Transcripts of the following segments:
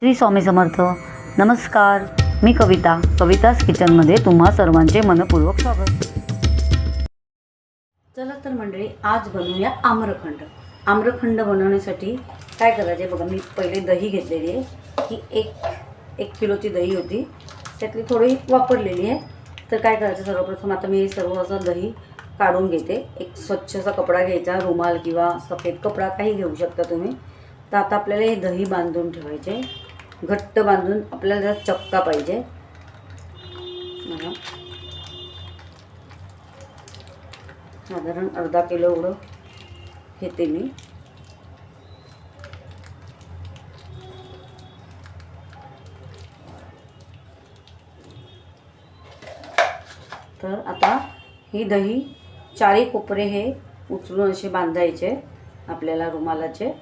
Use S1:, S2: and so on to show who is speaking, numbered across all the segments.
S1: श्री स्वामी समर्थ. नमस्कार, मी कविताच किचनमध्ये तुम्हा सर्वांचे मनपूर्वक स्वागत. चला तर मंडळी, आज बनवूया आम्रखंड. आम्रखंड बनवण्यासाठी काय करायचे बघा. मी पहिले दही घेतलेली आहे. ही एक किलोची दही होती, त्यातली थोडी वापरलेली आहे. तर काय करायचं, सर्वप्रथम आता मी सर्व असं दही काढून घेते. एक स्वच्छसा कपडा घ्यायचा, रुमाल किंवा सफेद कपडा काही घेऊ शकता तुम्ही. तर आता आपल्याला हे दही बांधून ठेवायचे, घट्ट बांधून. आपल्याला चक्का पाहिजे. साधारण अर्धा किलो एवढं घेते मी. तर आता ही दही चारी कोपरे हे उचलून असे बांधायचे आपल्याला रुमालाचे.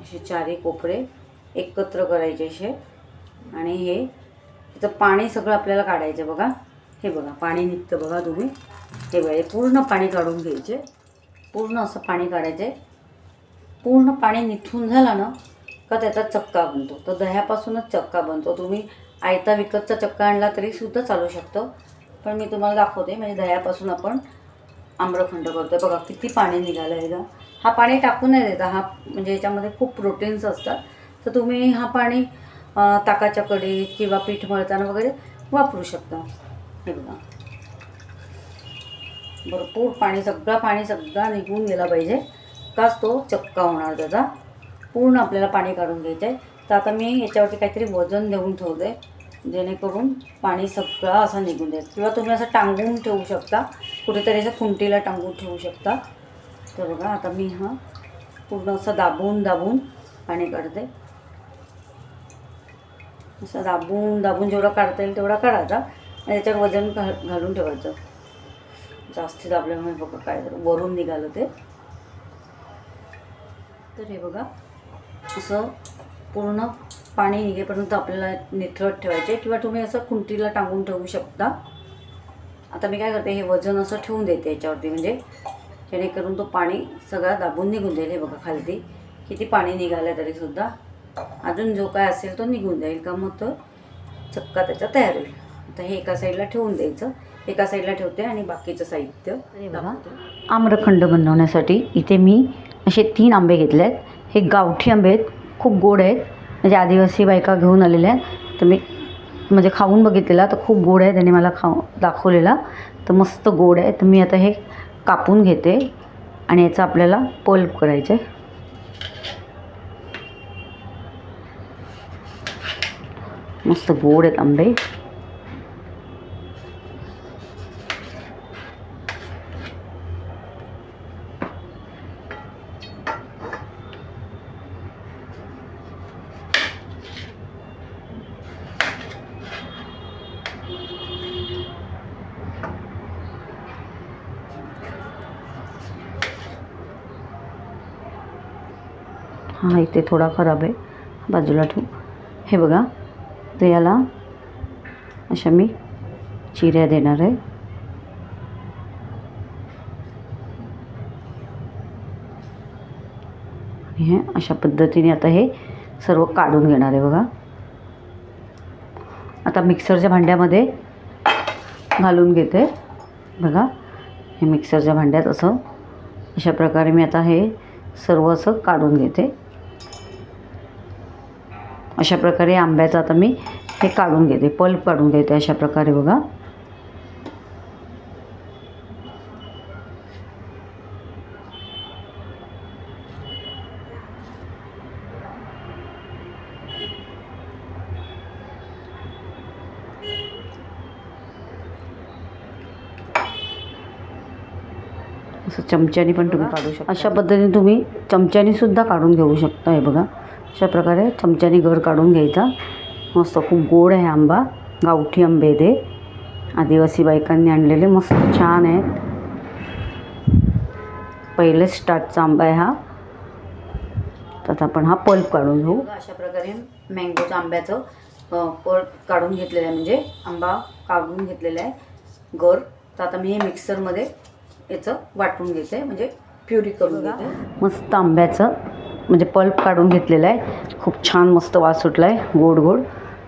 S1: असे चारी कोपरे एकत्र करायचे असे. आणि हे त्याचं पाणी सगळं आपल्याला काढायचं बघा. हे बघा पाणी निघतं बघा तुम्ही. हे बघा, हे पूर्ण पाणी काढून घ्यायचे. पूर्ण असं पाणी काढायचे. पूर्ण पाणी निथून झालं ना का त्याचा चक्का बनतो. तर दह्यापासूनच चक्का बनतो. तुम्ही आयता विकतचा चक्का आणला तरी सुद्धा चालू शकतो, पण मी तुम्हाला दाखवते. म्हणजे दह्यापासून आपण आम्रखंड करतो. बघा किती पाणी निघालं आहे का. हा पाणी टाकून नाही देता. हा म्हणजे याच्यामध्ये खूप प्रोटीन्स असतात. तर तुम्ही हा पाणी ताकाच्या कढईत किंवा पीठ मळताना वगैरे वापरू शकता. हे बघा, भरपूर पाणी, सगळा निघून गेला पाहिजे काच तो चक्का होणार त्याचा. पूर्ण आपल्याला पाणी काढून घ्यायचं आहे. तर आता मी याच्यावरती काहीतरी वजन देऊन ठेवते, जेणेकरून पाणी सगळं असं निघून जाईल. किंवा तुम्ही असं टांगून ठेवू शकता, कुठेतरी असं खुंटीला टांगून ठेवू शकता. तर बघा, आता मी हा पूर्ण असं दाबून पाणी काढते. असं दाबून जेवढा काढता येईल तेवढा काढायचा आणि त्याच्यावर वजन घालून ठेवायचं. जास्ती दाबल्यामुळे बघा काय वरून निघालं ते. तर हे बघा, असं पूर्ण पाणी निघेपर्यंत आपल्याला निथळत ठेवायचे, किंवा तुम्ही असं खुंटीला टांगून ठेवू शकता. आता मी काय करते, हे वजन असं ठेवून देते याच्यावरती, म्हणजे जेणेकरून तो पाणी सगळा दाबून निघून जाईल. हे बघा खालती किती पाणी निघालं तरीसुद्धा अजून जो काय असेल तो निघून जाईल का. मग तो चक्का त्याचा तयार होईल. आता हे एका साईडला ठेवून द्यायचं. एका साईडला ठेवते आणि बाकीचं साहित्य बघा. आम्रखंड बनवण्यासाठी इथे मी असे 3 आंबे घेतले आहेत. हे गावठी आंबे आहेत, खूप गोड आहेत. म्हणजे आदिवासी बायका घेऊन आलेल्या आहेत. तर मी म्हणजे खाऊन बघितलेला, तर खूप गोड आहे. त्याने मला दाखवलेला, तर मस्त गोड आहे. तर मी आता हे कापून घेते आणि याचा आपल्याला पल्प करायचं आहे. मस्त गोड आहेत आंबे. हा इथे थोडा खराब आहे, बाजूला ठेवू. हे बघा, तर याला अशा मी चिऱ्या देणार आहे. हे अशा पद्धतीने आता हे सर्व काढून घेणार आहे बघा. आता मिक्सरच्या भांड्यामध्ये घालून घेते बघा. हे मिक्सरच्या भांड्यात असं अशा प्रकारे मी आता हे सर्व असं काढून घेते. अशा प्रकारे आंब्याचं आता मी हे काढून घेते, पल्प काढून घेते अशा प्रकारे बघा. असं चमच्याने पण तुम्ही काढू शकता. अशा पद्धतीने तुम्ही चमच्याने सुद्धा काढून घेऊ शकता. हे बघा, अशा प्रकारे चमच्याने गर काढून घ्यायचा. मस्त खूप गोड आहे आंबा. गावठी आंबे ते आदिवासी बायकांनी आणलेले, मस्त छान आहेत. पहिलेच स्टार्टचा आंबा आहे हा. तर आपण हा पल्प काढून घेऊ. अशा प्रकारे मँगोच्या आंब्याचं पल्प काढून घेतलेलं आहे, म्हणजे आंबा काढून घेतलेला आहे गर. तर आता मी हे मिक्सरमध्ये याचं वाटून घेते, म्हणजे प्युरी करून घेते. मस्त आंब्याचं म्हणजे पल्प काढून घेतलेला आहे. खूप छान मस्त वास सुटला आहे गोड गोड.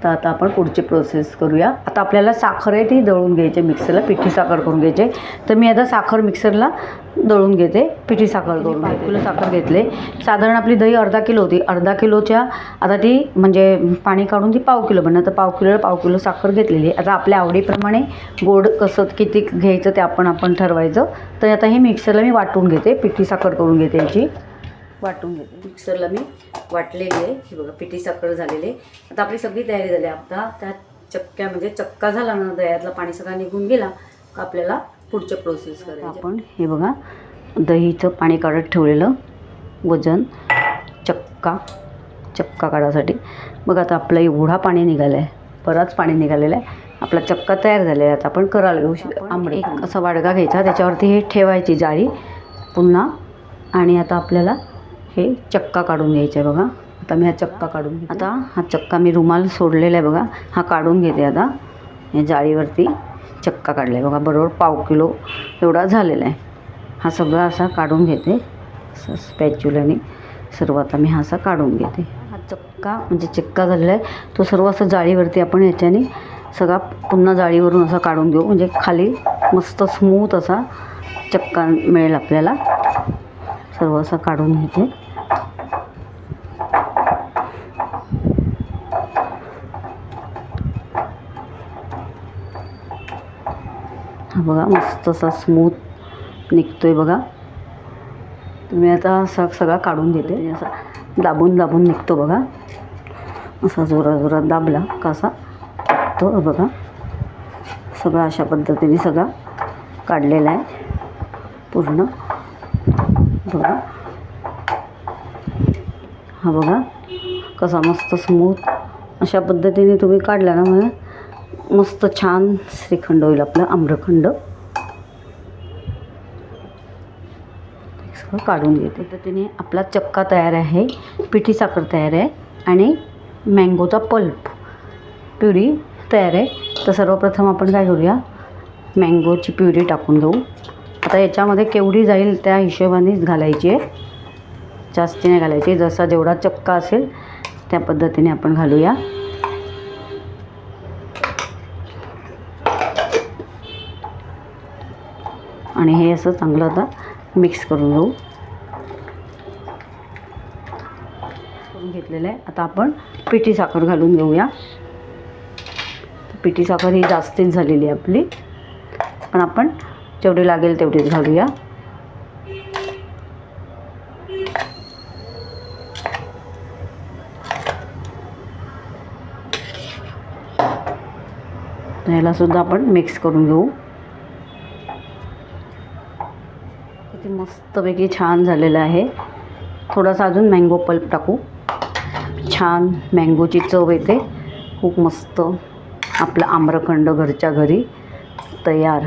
S1: तर आता आपण पुढची प्रोसेस करूया. आता आपल्याला साखर आहे ती दळून घ्यायची मिक्सरला, पिठी साखर करून घ्यायचे. तर मी आता साखर मिक्सरला दळून घेते, पिठी साखर करून. 5 किलो साखर घेतले. साधारण आपली दही अर्धा किलो होती, अर्धा किलोच्या आता ती म्हणजे पाणी काढून ती पाव किलो बनणार. तर पाव किलो साखर घेतलेली आहे. आता आपल्या आवडीप्रमाणे गोड कसं किती घ्यायचं ते आपण ठरवायचं. तर आता हे मिक्सरला मी वाटून घेते, पिठी साखर करून घेते, याची वाटून घेते. मिक्सरला मी वाटलेली आहे. ही बघा पिठी साखर झालेली आहे. आता आपली सगळी तयारी झाली. आता त्या चक्क्या म्हणजे चक्का झाला ना, दह्यातलं पाणी सगळं निघून गेला का आपल्याला पुढचे प्रोसेस करायचे. आपण हे बघा दहीचं पाणी काढत ठेवलेलं वजन चक्का काढायसाठी. बघा आता आपलं एवढा पाणी निघालं आहे, बराच पाणी निघालेलं आहे. आपला चक्का तयार झालेला आहे. आता आपण करायला घेऊ शकतो. आंबे एक असा वाडगा घ्यायचा, त्याच्यावरती हे ठेवायची जाळी पुन्हा. आणि आता आपल्याला हे चक्का काढून घ्यायचा आहे. बघा आता मी हा चक्का काढून घेते. आता हा चक्का मी रुमाल सोडलेला आहे बघा, हा काढून घेते. आता या जाळीवरती चक्का काढला आहे बघा, बरोबर पाव किलो एवढा झालेला आहे. हा सगळा असा काढून घेते, असं स्पॅच्युलाने सर्व. आता मी हा असा काढून घेते. हा चक्का म्हणजे चक्का झालेला आहे तो सर्व असं जाळीवरती आपण याच्याने सगळा पुन्हा जाळीवरून असा काढून घेऊ, म्हणजे खाली मस्त स्मूथ असा चक्का मिळेल आपल्याला. सर्व असं काढून घेते. हा बघा मस्त असा स्मूथ निघतोय बघा. तुम्ही आता असा सगळा काढून घेते. असा दाबून निघतो बघा, असा जोरात दाबला का असा तो बघा. सगळा अशा पद्धतीने सगळा काढलेला आहे पूर्ण बघा. हा बघा कसा मस्त स्मूथ अशा पद्धतीने तुम्ही काढला ना, मग मस्त छान श्रीखंड होईल आपलं, आम्रखंड. सगळं काढून घेते. पद्धतीने आपला चक्का तयार आहे, पिठी साखर तयार आहे आणि मँगोचा पल्प प्युरी तयार आहे. तर सर्वप्रथम आपण काय करूया, मँगोची प्युरी टाकून घेऊ. आता याच्यामध्ये केवढी जाईल त्या हिशोबानेच घालायची आहे, जास्ती नाही घालायची. जसा जेवढा चक्का असेल त्या पद्धतीने आपण घालूया. आणि हे असं चांगलं आता मिक्स करून घेऊ. करून घेतलेलं आहे. आता आपण पिठी साखर घालून घेऊया. पिठी साखर ही जास्तीच झालेली आहे आपली, पण आपण जेवढी लागेल तेवढीच घालूया. याला सुद्धा आपण मिक्स करून घेऊ. किती मस्तपैकी छान झालेलं आहे. थोडासा अजून मँगो पल्प टाकू, छान मँगोची चव येते. खूप मस्त आपलं आम्रखंड घरच्या घरी तयार.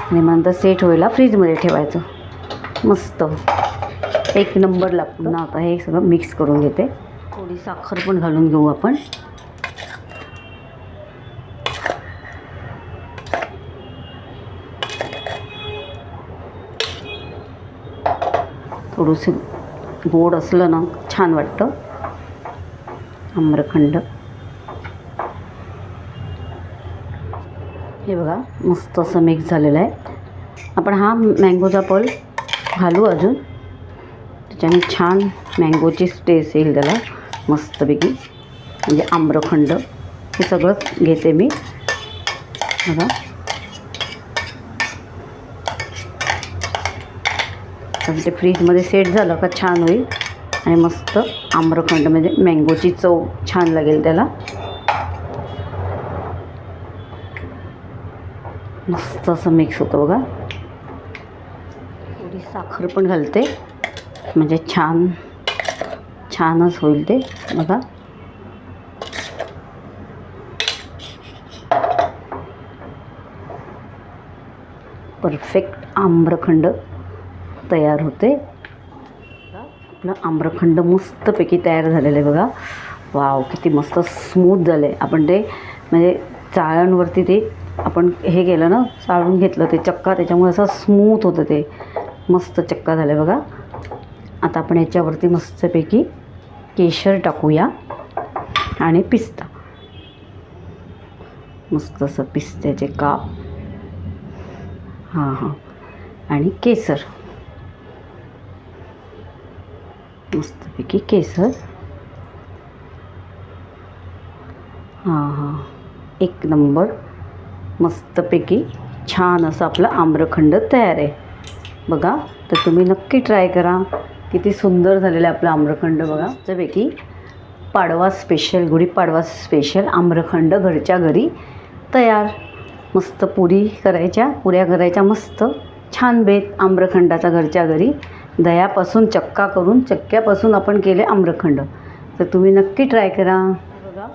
S1: आणि नंतर सेट व्हायला फ्रीजमध्ये ठेवायचं. मस्त एक नंबर लागतं ना. आता हे सगळं मिक्स करून घेते. थोडी साखर पण घालून घेऊ आपण. थोडंसं गोड असलं ना छान वाटतं आम्रखंड. हे बघा मस्त असं मिक्स झालेलं आहे. आपण हा मँगोचा पल्प घालू अजून, त्याच्याने छान मँगोची टेस्ट येईल त्याला मस्तपैकी. म्हणजे आम्रखंड हे सगळंच घेते मी बघा. तर ते फ्रीजमध्ये सेट झालं का छान होईल आणि मस्त आम्रखंड म्हणजे मँगोची चव छान लागेल त्याला. मस्त असं मिक्स होतं बघा. थोडी साखर पण घालते म्हणजे छानच होईल ते बघा. परफेक्ट आम्रखंड तयार होते. आपलं आम्रखंड मस्तपैकी तयार झालेलं आहे बघा. वाव किती मस्त स्मूथ झालं आहे. आपण ते म्हणजे चाळणवरती ते आपण हे केलं ना, चाळून घेतलं ते चक्का, त्याच्यामुळे असं स्मूथ होतं ते. मस्त चक्का झालं आहे बघा. आता आपण याच्यावरती मस्तपैकी केशर टाकूया आणि पिस्ता, मस्त असं पिस्त्याचे काप, हां आणि केसर, मस्तपैकी केसर, हां एक नंबर, मस्तपैकी छान असं आपलं आम्रखंड तयार आहे बघा. तर तुम्ही नक्की ट्राय करा. किती सुंदर झालेलं आहे आपलं आम्रखंड बघा. मस्तपैकी पाडवा स्पेशल, गुढीपाडवा स्पेशल आम्रखंड घरच्या घरी तयार. मस्त पुऱ्या करायच्या, मस्त छान बेत आम्रखंडाचा घरच्या घरी. दह्यापासून चक्का करून, चक्क्यापासून आपण केले आम्रखंड. तर तुम्ही नक्की ट्राय करा बघा.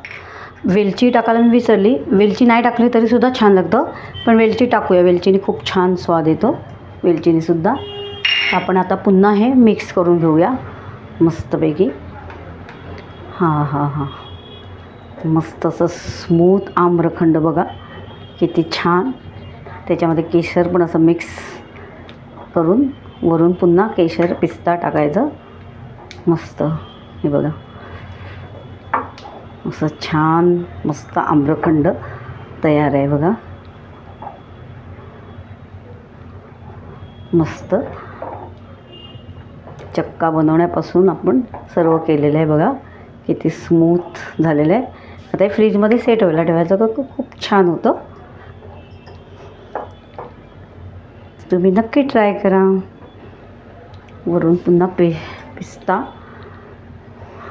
S1: वेलची टाकायला मी विसरली, वेलची नाही टाकली तरीसुद्धा छान लागतं, पण वेलची टाकूया. वेलचीने खूप छान स्वाद येतो वेलचीनेसुद्धा. आपण आता पुन्हा हे मिक्स करून घेऊया मस्तपैकी. हां मस्त असं स्मूथ आम्रखंड बघा, किती छान. त्याच्यामध्ये केशर पण असं मिक्स करून वरून पुन्हा केशर पिस्ता टाकायचं. मस्त हे बघा, असं छान मस्त आम्रखंड तयार आहे बघा. मस्त चक्का बनवण्यापासून आपण सर्व केलेलं आहे बघा. किती स्मूथ झालेलं आहे. आता हे फ्रीजमध्ये सेट व्हायला ठेवायचं का, खूप छान होतं. तुम्ही नक्की ट्राय करा. वरून पुन्हा पिस्ता,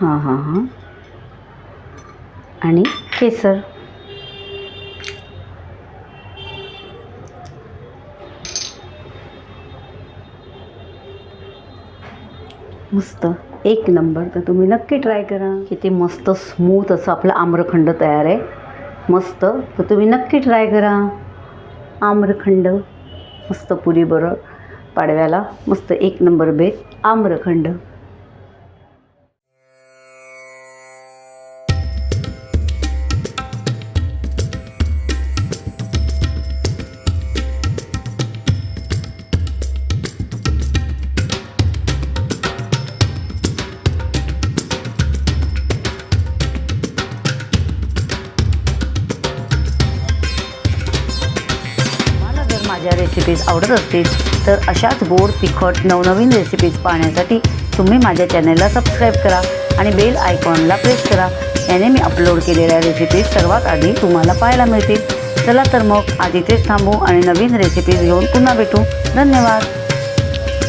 S1: हां आणि केसर. मस्त एक नंबर. तर तुम्ही नक्की ट्राय करा. किती मस्त स्मूथ असं आपलं आम्रखंड तयार आहे मस्त. तर तुम्ही नक्की ट्राय करा. आम्रखंड मस्त पुरीबरोबर पाडव्याला मस्त एक नंबर बेत आम्रखंड. माझ्या रेसिपीज आवडत असतील तर अशाच गोड तिखट नवनवीन रेसिपीज पाहण्यासाठी तुम्ही माझ्या चॅनलला सबस्क्राईब करा आणि बेल आयकॉनला प्रेस करा. याने मी अपलोड केलेल्या रेसिपीज सर्वात आधी तुम्हाला पाहायला मिळतील. चला तर मग आज इथेच थांबू आणि नवीन रेसिपीज घेऊन पुन्हा भेटू. धन्यवाद.